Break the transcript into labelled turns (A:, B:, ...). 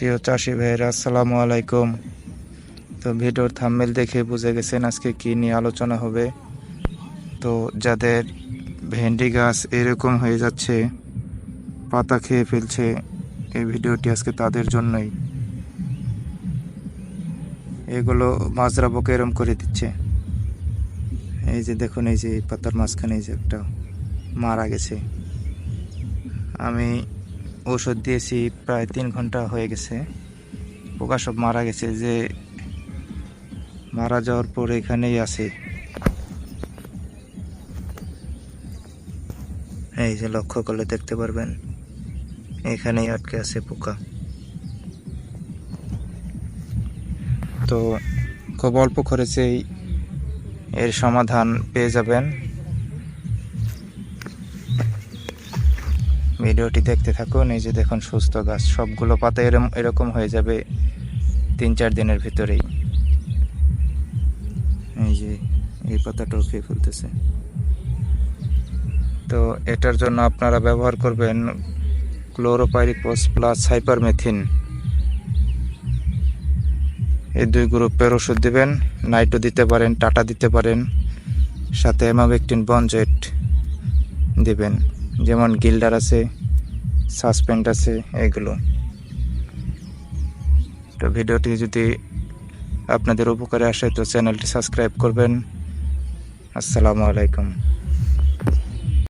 A: প্রিয় চাষি ভাইয়েরা, আসসালামু আলাইকুম। তো ভিডিওর থাম্বনেল দেখে বুঝে গেছেন আজকে কি নিয়ে আলোচনা হবে। তো যাদের ভেন্ডি গাছ এরকম হয়ে যাচ্ছে, পাতা খেয়ে ফেলছে, এই ভিডিওটি আজকে তাদের জন্যই। এগুলো মাজরা পোকা এরম করে দিচ্ছে। এই যে দেখুন, এই যে এই পাতার মাঝখানে এই যে একটা মারা গেছে। আমি ওষুধ দিয়েছি, প্রায় 3 ঘন্টা হয়ে গেছে, পোকা সব মারা গেছে। যে মারা যাওয়ার পর এখানেই আছে, এই যে লক্ষ্য করলে দেখতে পারবেন এখানেই আটকে আছে পোকা। তো খুব অল্প খরচেই এর সমাধান পেয়ে যাবেন। ভিডিওটি দেখতে থাকুন। এই যে দেখুন, সুস্থ গাছ, সবগুলো পাতা এরকম হয়ে যাবে 3-4 দিনের ভিতরেই। এই যে এই পাতাটাও খেয়ে ফেলতেছে। তো এটার জন্য আপনারা ব্যবহার করবেন ক্লোরোপাইরিফস প্লাস সাইপারমেথিন, এই 2 গ্রুপের ওষুধ দিবেন। নাইট্রো দিতে পারেন, টাটা দিতে পারেন, সাথে অ্যামাবেক্টিন বনজেট দিবেন, যেমন গিল্ডার আছে, সাসপেন্ড আছে, এগুলো। তো ভিডিওটি যদি আপনাদের উপকারে আসে তো চ্যানেলটি সাবস্ক্রাইব করবেন। আসসালামু আলাইকুম।